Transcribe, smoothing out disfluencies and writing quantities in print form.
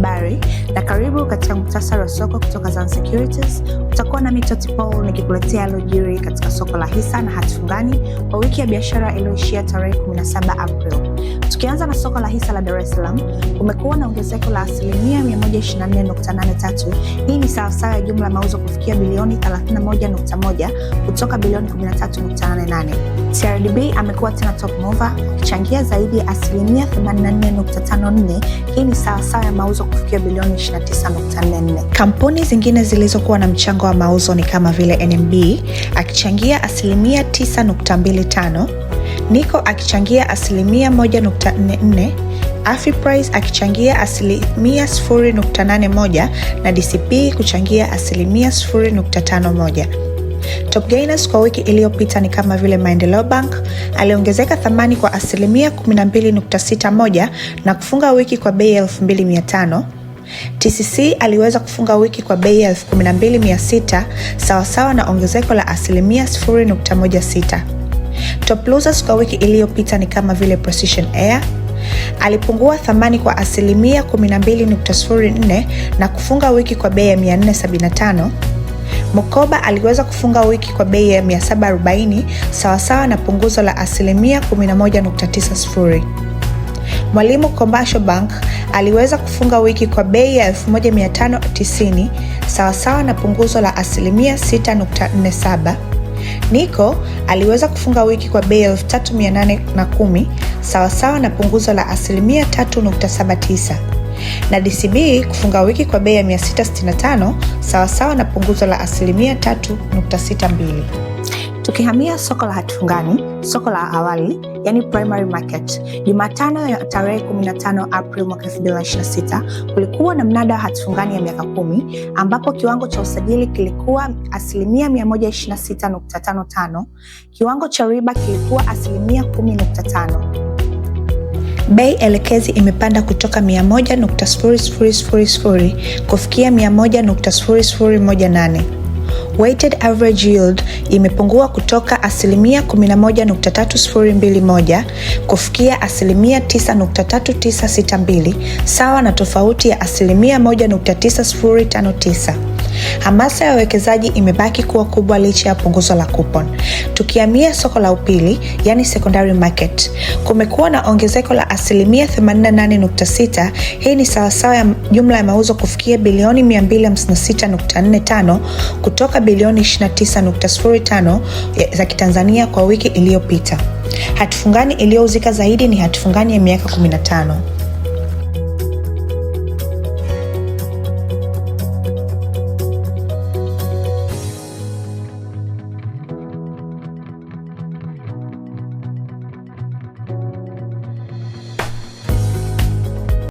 habari na karibu katika muhtasari wa soko kutoka Zanzibar Securities. Utakuwa na Toti Paul nikikuletea yaliyojiri katika soko la hisa na hati fungani kwa wiki ya biashara iliyoishia tarehe 17 April. Tukianza na soko la hisa la Dar es Salaam, kumekuwa na ongezeko la asilimia 124.83. Hii ni sawasawa ya jumla mauzo kufikia bilioni 31.1 kutoka bilioni 13.88. CRDB amekuwa tena top mover akichangia zaidi ya asilimia 84.54. Hii ni sawasawa ya mauzo kufikia bilioni 29.44. Kampuni zingine zilizokuwa na mchango wa mauzo ni kama vile NMB akichangia asilimia 9.25, Nico akichangia asilimia 1.44, Afriprice akichangia asilimia 0.81 na DCP kuchangia asilimia 0.51. Top gainers kwa wiki iliyopita ni kama vile Maendeleo Bank aliongezeka thamani kwa asilimia 12.61 na kufunga wiki kwa bei ya 2500. TCC aliweza kufunga wiki kwa bei ya 12600 sawasawa na ongezeko la asilimia 0.16. Top losers kwa wiki iliyopita ni kama vile Precision Air alipungua thamani kwa asilimia 12.04 na kufunga wiki kwa bei ya 475. Mukoba aliweza kufunga wiki kwa bei ya 740 sawasawa na punguzo la asilimia 11.90. Mwalimu Commercial Bank aliweza kufunga wiki kwa bei ya 1590 sawasawa na punguzo la asilimia 6.47. Nico aliweza kufunga wiki kwa bei ya 3810 sawasawa na punguzo la asilimia 3.79. na DCB kufunga wiki kwa bei ya 665 sawasawa na punguzo la asilimia 3.62. Tukihamia soko la hati fungani, soko la awali, yani primary market, Jumatano ya tarehe 15 April mwaka 2026 kulikuwa na mnada wa hati fungani ya miaka 10 ambapo kiwango cha usajili kilikuwa asilimia 126.55, kiwango cha riba kilikuwa asilimia 10.5. Bei elekezi imepanda kutoka 100.0000 kufikia 100.0018. Weighted average yield imepungua kutoka asilimia 11.3021 kufikia asilimia 9.3962 sawa na tofauti ya asilimia 1.9059. Hamasa ya wawekezaji imebaki kuwa kubwa licha ya punguzo la coupon. Tukihamia soko la upili, yani secondary market, kumekuwa na ongezeko la asilimia 88.6. Hii ni sawasawa ya jumla ya mauzo kufikia bilioni 256.45 kutoka bilioni 29.05 za Kitanzania kwa wiki iliyopita. Hati fungani iliyouzika zaidi ni hati fungani ya miaka 15.